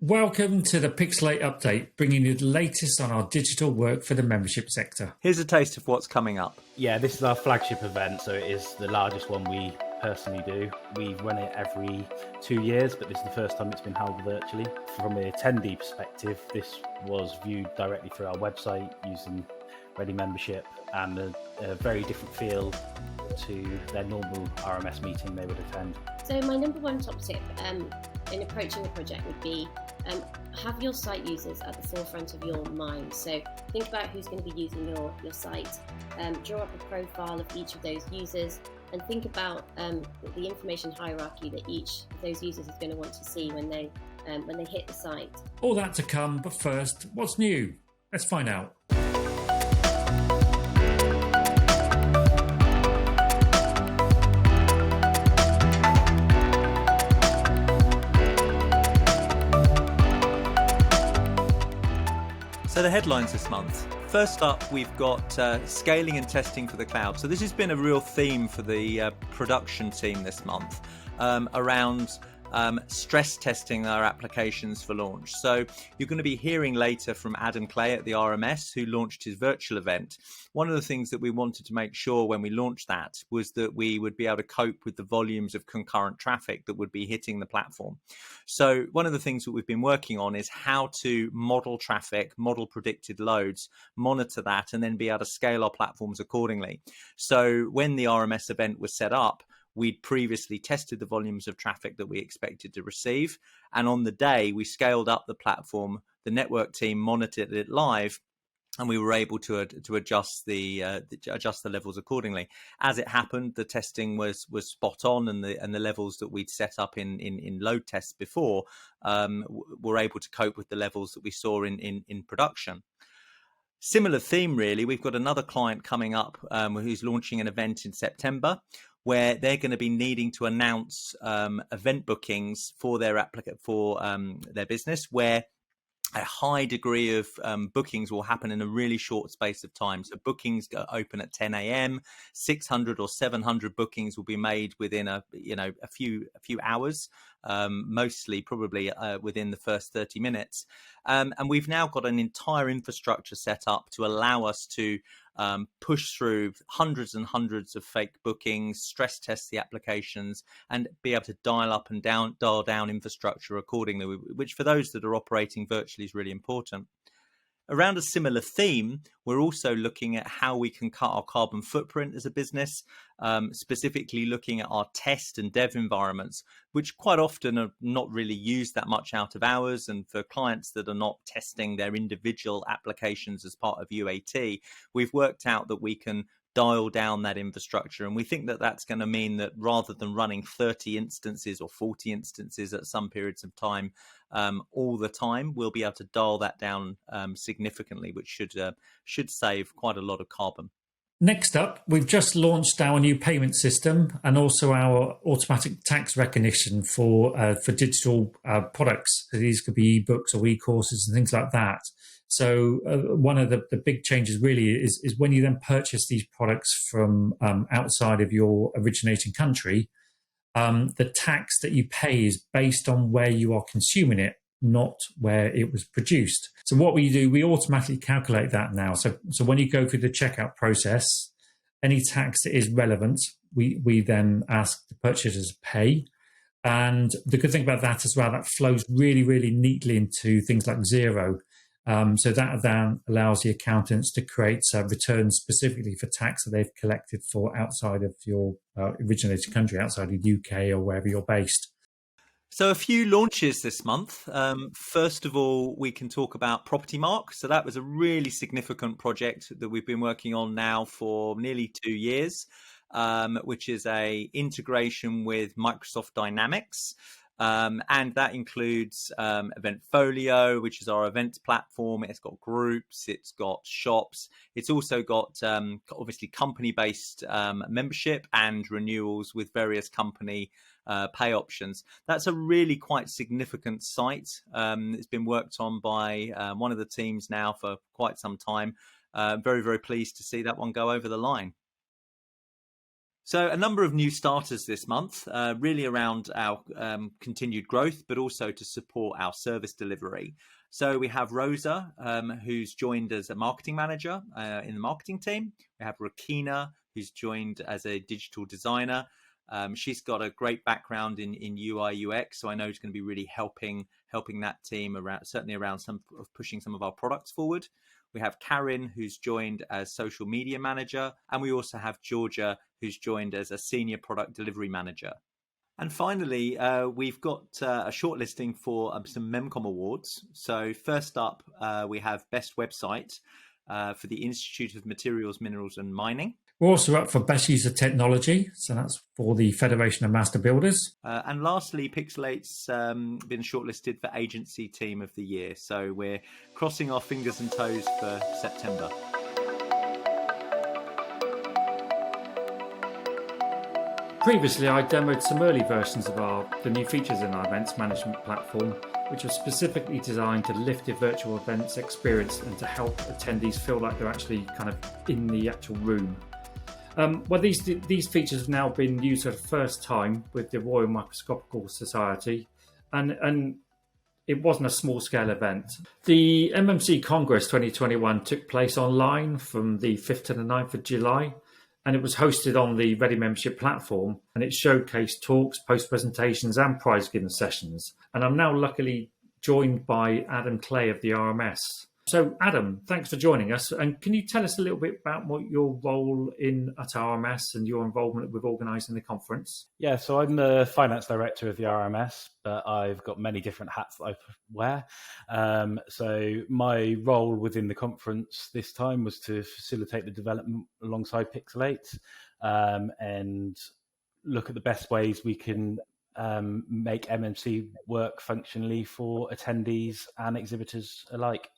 Welcome to the Pixl8 update, bringing you the latest on our digital work for the membership sector. Here's a taste of what's coming up. Yeah, this is our flagship event, so it is the largest one we personally do. We run it every 2 years, but this is the first time it's been held virtually. From an attendee perspective, this was viewed directly through our website using Ready Membership, and a very different feel to their normal RMS meeting they would attend. So my number one top tip in approaching a project would be have your site users at the forefront of your mind. So think about who's going to be using your site, draw up a profile of each of those users, and think about the information hierarchy that each of those users is going to want to see when they hit the site. All that to come, but first, what's new? Let's find out. So the headlines this month. First up, we've got scaling and testing for the cloud. So this has been a real theme for the production team this month around stress testing our applications for launch. So you're going to be hearing later from Adam Clay at the RMS, who launched his virtual event. One of the things that we wanted to make sure when we launched that was that we would be able to cope with the volumes of concurrent traffic that would be hitting the platform. So one of the things that we've been working on is how to model traffic, model predicted loads, monitor that, and then be able to scale our platforms accordingly. So when the RMS event was set up, we'd previously tested the volumes of traffic that we expected to receive. And on the day, we scaled up the platform. The network team monitored it live, and we were able to adjust the levels accordingly. As it happened, the testing was spot on, and the levels that we'd set up in load tests before were able to cope with the levels that we saw in production. Similar theme, really. We've got another client coming up who's launching an event in September, where they're going to be needing to announce event bookings for their their business, where a high degree of bookings will happen in a really short space of time. So bookings open at 10 a.m. 600 or 700 bookings will be made within a few hours, mostly probably within the first 30 minutes. And we've now got an entire infrastructure set up to allow us to push through hundreds and hundreds of fake bookings, stress test the applications, and be able to dial up and dial down infrastructure accordingly, which for those that are operating virtually is really important. Around a similar theme, we're also looking at how we can cut our carbon footprint as a business, specifically looking at our test and dev environments, which quite often are not really used that much out of hours. And for clients that are not testing their individual applications as part of UAT, we've worked out that we can dial down that infrastructure. And we think that that's going to mean that rather than running 30 instances or 40 instances at some periods of time all the time, we'll be able to dial that down significantly, which should save quite a lot of carbon. Next up, we've just launched our new payment system and also our automatic tax recognition for digital products. So these could be ebooks or e-courses and things like that. So one of the big changes really is when you then purchase these products from outside of your originating country, the tax that you pay is based on where you are consuming it, not where it was produced. So what we do, we automatically calculate that now. So when you go through the checkout process, any tax that is relevant, we then ask the purchasers to pay. And the good thing about that as well, that flows really, really neatly into things like Xero. So that then allows the accountants to create returns specifically for tax that they've collected for outside of your originating country, outside of the UK or wherever you're based. So a few launches this month. First of all, we can talk about Property Mark. So that was a really significant project that we've been working on now for nearly 2 years, which is a integration with Microsoft Dynamics. And that includes Eventfolio, which is our events platform. It's got groups, it's got shops. It's also got obviously company-based membership and renewals with various company pay options. That's a really quite significant site. It's been worked on by one of the teams now for quite some time. Very, very pleased to see that one go over the line. So a number of new starters this month, really around our continued growth, but also to support our service delivery. So we have Rosa, who's joined as a marketing manager in the marketing team. We have Rakina, who's joined as a digital designer. She's got a great background in UI UX, so I know she's going to be really helping that team around, certainly around pushing some of our products forward. We have Karen, who's joined as social media manager, and we also have Georgia, who's joined as a senior product delivery manager. And finally, we've got a shortlisting for some Memcom awards. So first up, we have Best Website for the Institute of Materials, Minerals and Mining. We're also up for Best Use of Technology, so that's for the Federation of Master Builders. And lastly, Pixl8's been shortlisted for Agency Team of the Year. So we're crossing our fingers and toes for September. Previously, I demoed some early versions of the new features in our events management platform, which are specifically designed to lift the virtual events experience and to help attendees feel like they're actually kind of in the actual room. Well, these features have now been used for the first time with the Royal Microscopical Society, and it wasn't a small-scale event. The MMC Congress 2021 took place online from the 5th to the 9th of July, and it was hosted on the Ready Membership platform, and it showcased talks, post-presentations, and prize-giving sessions. And I'm now luckily joined by Adam Clay of the RMS. So, Adam, thanks for joining us. And can you tell us a little bit about what your role at RMS and your involvement with organising the conference? Yeah, so I'm the finance director of the RMS, but I've got many different hats that I wear. So my role within the conference this time was to facilitate the development alongside Pixl8 and look at the best ways we can make MMC work functionally for attendees and exhibitors alike.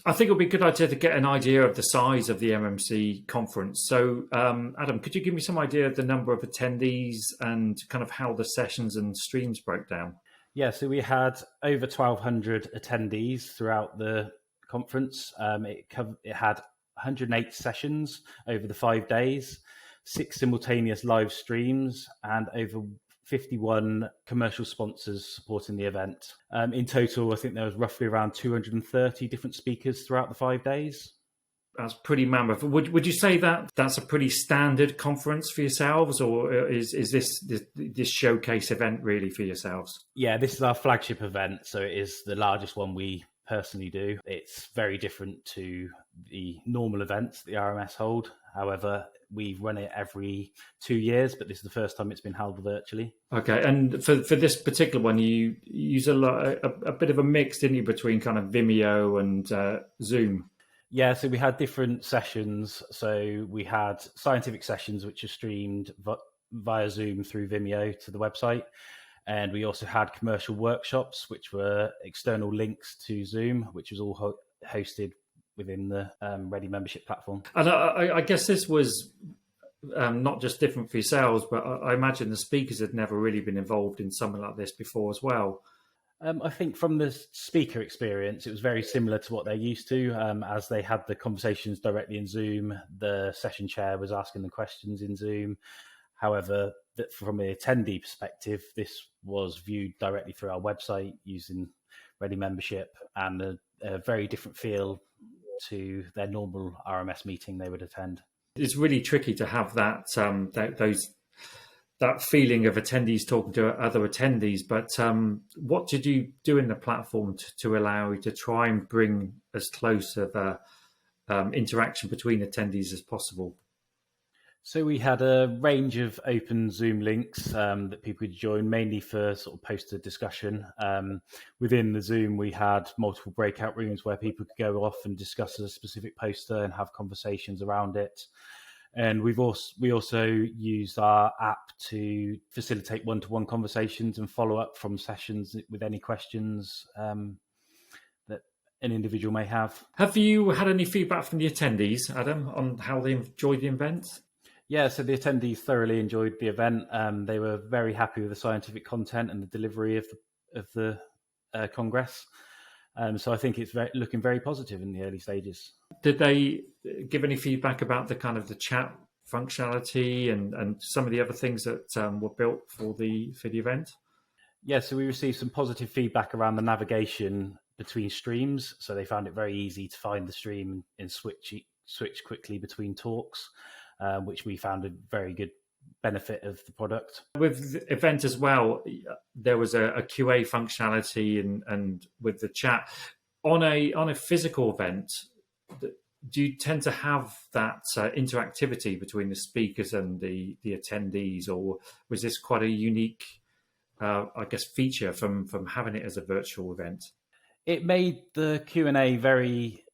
I think it would be a good idea to get an idea of the size of the MMC conference. So, Adam, could you give me some idea of the number of attendees and kind of how the sessions and streams broke down? Yeah, so we had over 1,200 attendees throughout the conference. It had 108 sessions over the 5 days, 6 simultaneous live streams, and over 51 commercial sponsors supporting the event. In total, I think there was roughly around 230 different speakers throughout the 5 days. That's pretty mammoth. Would you say that that's a pretty standard conference for yourselves, or is this showcase event really for yourselves? Yeah, this is our flagship event, so it is the largest one we personally do. It's very different to the normal events the RMS hold. However, we run it every 2 years, but this is the first time it's been held virtually. Okay, and for this particular one, you use a bit of a mix, didn't you, between kind of Vimeo and Zoom? Yeah, so we had different sessions. So we had scientific sessions, which are streamed via Zoom through Vimeo to the website. And we also had commercial workshops, which were external links to Zoom, which was all hosted within the Ready Membership platform. And I guess this was not just different for yourselves, but I imagine the speakers had never really been involved in something like this before as well. I think from the speaker experience, it was very similar to what they're used to. As they had the conversations directly in Zoom, the session chair was asking the questions in Zoom. However, from an attendee perspective, this was viewed directly through our website using Ready Membership, and a very different feel to their normal RMS meeting they would attend. It's really tricky to have that feeling of attendees talking to other attendees. But what did you do in the platform to allow you to try and bring as close of a interaction between attendees as possible? So we had a range of open Zoom links that people could join, mainly for sort of poster discussion. Within the Zoom, we had multiple breakout rooms where people could go off and discuss a specific poster and have conversations around it. And we also used our app to facilitate one-to-one conversations and follow up from sessions with any questions that an individual may have. Have you had any feedback from the attendees, Adam, on how they enjoyed the event? Yeah, so the attendees thoroughly enjoyed the event. They were very happy with the scientific content and the delivery of the Congress. So I think it's looking very positive in the early stages. Did they give any feedback about the kind of the chat functionality and some of the other things that were built for the event? Yeah, so we received some positive feedback around the navigation between streams. So they found it very easy to find the stream and switch quickly between talks, which we found a very good benefit of the product. With the event as well, there was a QA functionality and with the chat on a physical event. Do you tend to have that interactivity between the speakers and the attendees, or was this quite a unique, I guess, feature from having it as a virtual event? It made the Q&A very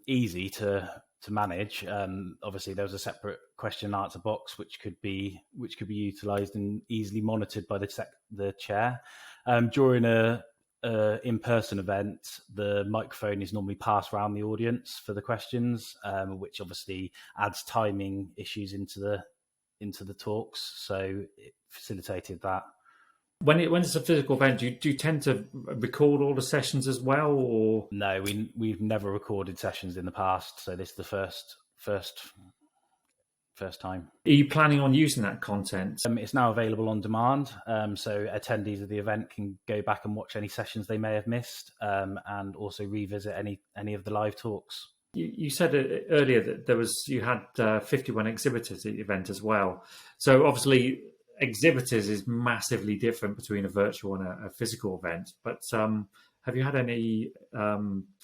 easy to manage. Obviously, there was a separate question and answer box which could be utilised and easily monitored by the chair. During a in-person event, the microphone is normally passed around the audience for the questions, which obviously adds timing issues into the talks. So it facilitated that. When it's a physical event, do you tend to record all the sessions as well, or no? We've never recorded sessions in the past, so this is the first time. Are you planning on using that content? It's now available on demand, so attendees of the event can go back and watch any sessions they may have missed, and also revisit any of the live talks. You said earlier that you had 51 exhibitors at the event as well. So obviously, exhibitors is massively different between a virtual and a physical event. But have you had any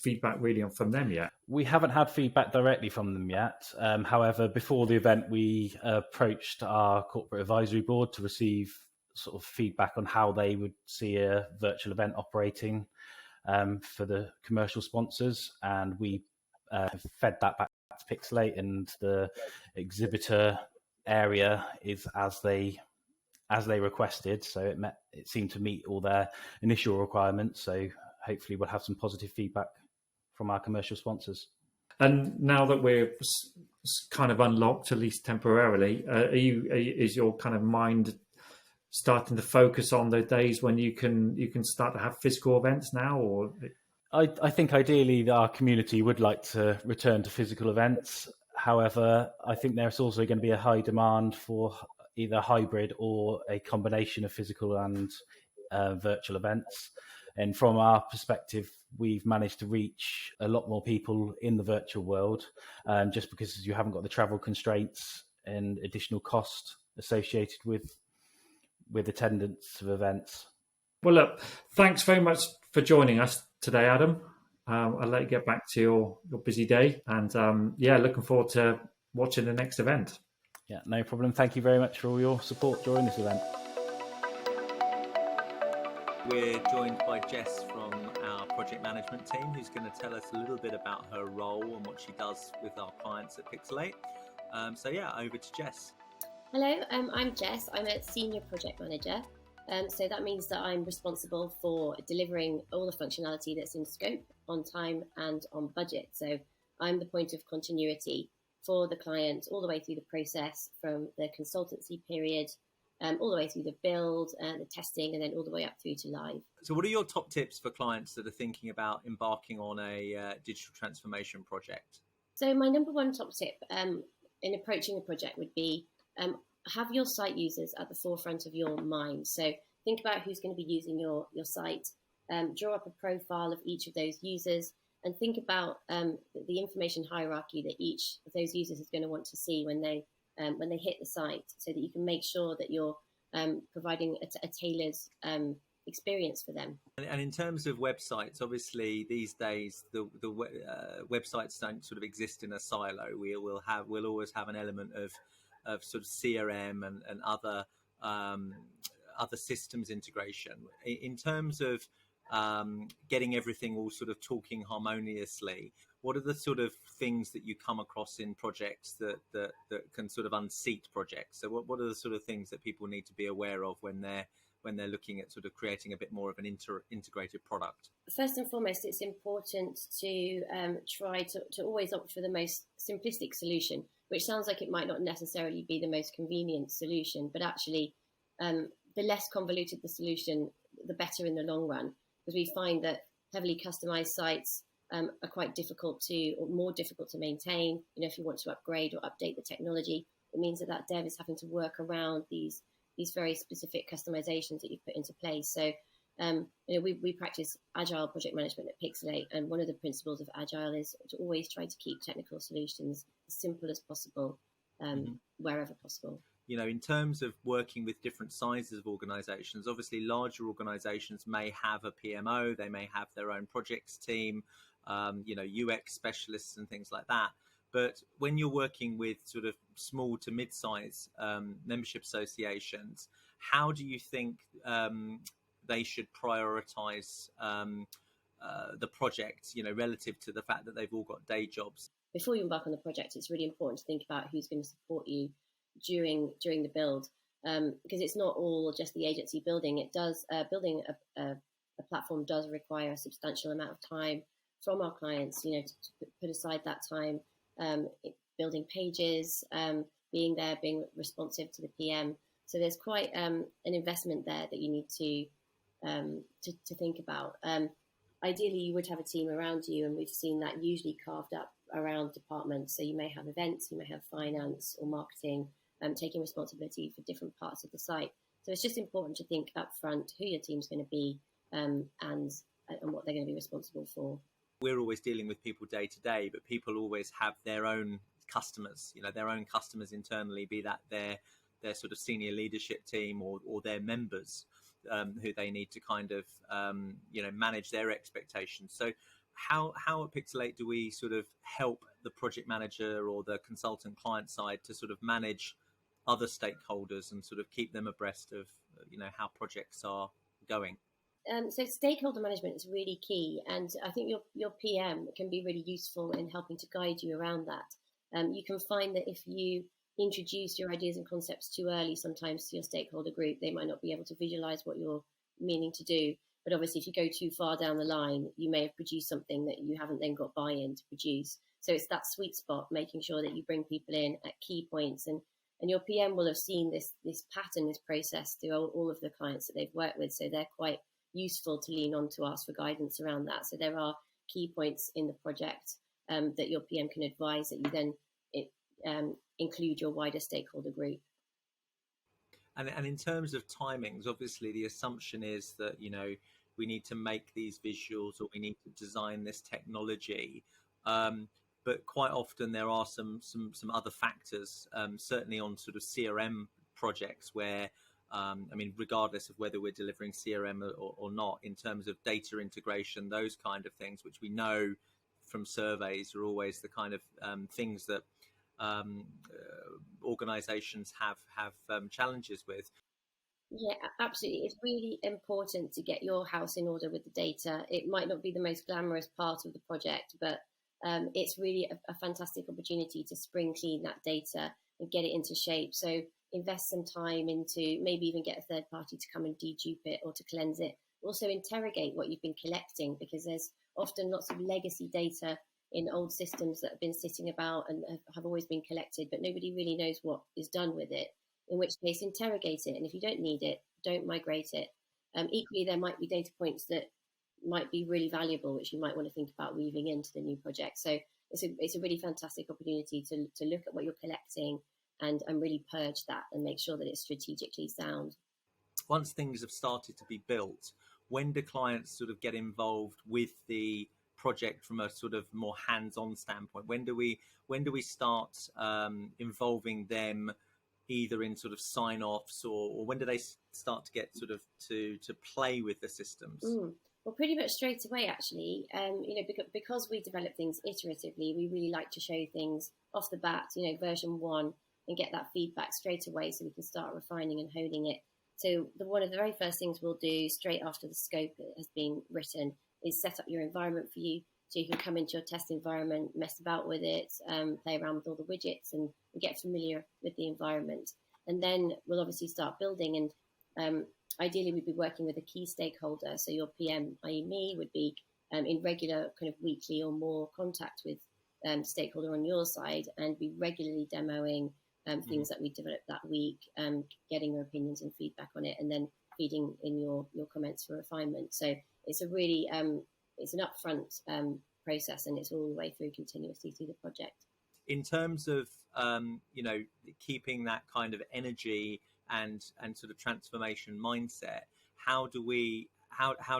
feedback really from them yet? We haven't had feedback directly from them yet. However, before the event, we approached our corporate advisory board to receive sort of feedback on how they would see a virtual event operating for the commercial sponsors. And we fed that back to Pixl8, and the exhibitor area is as they requested. So it seemed to meet all their initial requirements. So hopefully we'll have some positive feedback from our commercial sponsors. And now that we're kind of unlocked, at least temporarily, is your kind of mind starting to focus on the days when you can start to have physical events now? Or I think ideally our community would like to return to physical events. However, I think there's also going to be a high demand for either hybrid or a combination of physical and virtual events. And from our perspective, we've managed to reach a lot more people in the virtual world, just because you haven't got the travel constraints and additional cost associated with attendance of events. Well, look, thanks very much for joining us today, Adam. I'll let you get back to your busy day, and looking forward to watching the next event. Yeah, no problem. Thank you very much for all your support during this event. We're joined by Jess from our project management team, who's going to tell us a little bit about her role and what she does with our clients at Pixl8. Over to Jess. Hello, I'm Jess. I'm a senior project manager. So that means that I'm responsible for delivering all the functionality that's in scope, on time and on budget. So I'm the point of continuity for the client all the way through the process, from the consultancy period all the way through the build, the testing, and then all the way up through to live. So what are your top tips for clients that are thinking about embarking on a digital transformation project? So my number one top tip in approaching a project would be have your site users at the forefront of your mind. So think about who's going to be using your site, draw up a profile of each of those users, and think about the information hierarchy that each of those users is going to want to see when they hit the site, so that you can make sure that you're providing a tailored experience for them. And in terms of websites, obviously these days the websites don't sort of exist in a silo. We'll always have an element of sort of CRM and other systems integration. In terms of getting everything all sort of talking harmoniously, what are the sort of things that you come across in projects that can sort of unseat projects? So what are the sort of things that people need to be aware of when they're looking at sort of creating a bit more of an integrated product? First and foremost, it's important to try to always opt for the most simplistic solution, which sounds like it might not necessarily be the most convenient solution, but actually the less convoluted the solution, the better in the long run, because we find that heavily customized sites are quite difficult to, or more difficult to maintain. If you want to upgrade or update the technology, it means that dev is having to work around these very specific customizations that you've put into place. So, we practice agile project management at Pixl8, and one of the principles of agile is to always try to keep technical solutions as simple as possible, wherever possible. In terms of working with different sizes of organizations, obviously larger organizations may have a PMO, they may have their own projects team, UX specialists and things like that. But when you're working with sort of small to mid-size membership associations, how do you think they should prioritize the project, relative to the fact that they've all got day jobs? Before you embark on the project, it's really important to think about who's going to support you during the build, because it's not all just the agency building. It does building a platform does require a substantial amount of time from our clients. To put aside that time, building pages, being there, being responsive to the PM. So there's quite an investment there that you need to think about. Ideally, you would have a team around you, and we've seen that usually carved up around departments. So you may have events, you may have finance or marketing, taking responsibility for different parts of the site. So it's just important to think up front who your team's going to be, and what they're going to be responsible for. We're always dealing with people day to day, but people always have their own customers, their own customers internally, be that their sort of senior leadership team or their members, who they need to kind of, manage their expectations. So how at Pixl8 do we sort of help the project manager or the consultant client side to sort of manage other stakeholders and sort of keep them abreast of, how projects are going? So stakeholder management is really key, and I think your PM can be really useful in helping to guide you around that. You can find that if you introduce your ideas and concepts too early, sometimes to your stakeholder group, they might not be able to visualize what you're meaning to do. But obviously, if you go too far down the line, you may have produced something that you haven't then got buy-in to produce. So it's that sweet spot, making sure that you bring people in at key points, and your PM will have seen this pattern, this process through all of the clients that they've worked with. So they're quite useful to lean on to us for guidance around that. So there are key points in the project that your PM can advise, that you then include your wider stakeholder group. And in terms of timings, obviously the assumption is that, we need to make these visuals or we need to design this technology. But quite often there are some other factors, certainly on sort of CRM projects where, regardless of whether we're delivering CRM or not, in terms of data integration, those kind of things, which we know from surveys are always the kind of things that organizations have challenges with. Yeah, absolutely. It's really important to get your house in order with the data. It might not be the most glamorous part of the project, but it's really a fantastic opportunity to spring clean that data and get it into shape. So invest some time into, maybe even get a third party to come and dedupe it or to cleanse it. Also interrogate what you've been collecting, because there's often lots of legacy data in old systems that have been sitting about and have always been collected, but nobody really knows what is done with it, in which case interrogate it. And if you don't need it, don't migrate it. Equally, there might be data points that might be really valuable, which you might want to think about weaving into the new project. So it's a really fantastic opportunity to look at what you're collecting and really purge that and make sure that it's strategically sound. Once things have started to be built, when do clients sort of get involved with the project from a sort of more hands-on standpoint? When do we start involving them either in sort of sign-offs or when do they start to get sort of to play with the systems? Well, pretty much straight away, actually. Because we develop things iteratively, we really like to show things off the bat, version 1, and get that feedback straight away so we can start refining and honing it. So one of the very first things we'll do straight after the scope has been written is set up your environment for you, so you can come into your test environment, mess about with it, play around with all the widgets and get familiar with the environment. And then we'll obviously start building, and ideally we'd be working with a key stakeholder. So your PM, i.e. me, would be in regular kind of weekly or more contact with stakeholder on your side and be regularly demoing things that we developed that week, getting their opinions and feedback on it, and then feeding in your comments for refinement. So it's a really it's an upfront process, and it's all the way through continuously through the project. In terms of keeping that kind of energy and sort of transformation mindset,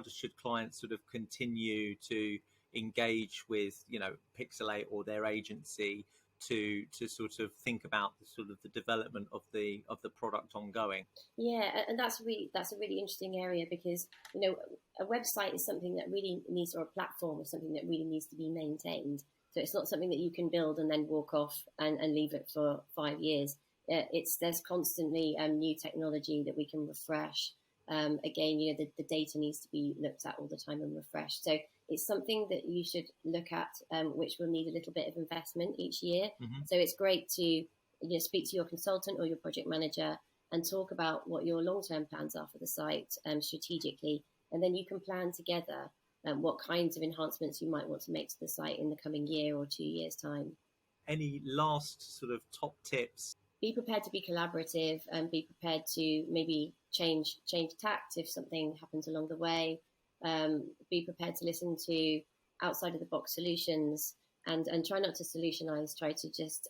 should clients sort of continue to engage with Pixl8 or their agency to sort of think about the development of the product ongoing? Yeah, and that's a really interesting area, because a website is something that really needs, or a platform is something that really needs to be maintained. So it's not something that you can build and then walk off and leave it for 5 years. There's constantly new technology that we can refresh. Again, the data needs to be looked at all the time and refreshed. So it's something that you should look at, which will need a little bit of investment each year. Mm-hmm. So it's great to speak to your consultant or your project manager and talk about what your long-term plans are for the site strategically, and then you can plan together what kinds of enhancements you might want to make to the site in the coming year or 2 years' time. Any last sort of top tips? Be prepared to be collaborative, and be prepared to maybe change tact if something happens along the way. Be prepared to listen to outside of the box solutions, and try not to solutionize. Try to just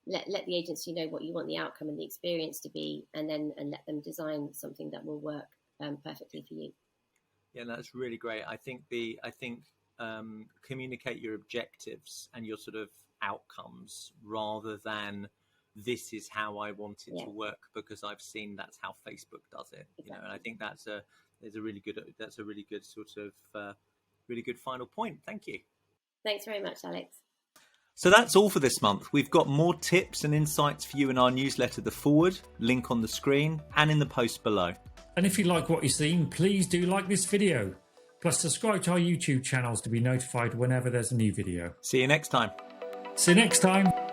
let the agency know what you want the outcome and the experience to be, and let them design something that will work perfectly for you. Yeah, that's really great. I think communicate your objectives and your sort of outcomes, rather than this is how I want it to work because I've seen that's how Facebook does it. Exactly. And I think that's a really good sort of really good final point. Thank you. Thanks very much, Alex. So that's all for this month. We've got more tips and insights for you in our newsletter, The Forward, link on the screen and in the post below. And if you like what you've seen, please do like this video. Plus subscribe to our YouTube channels to be notified whenever there's a new video. See you next time. See you next time.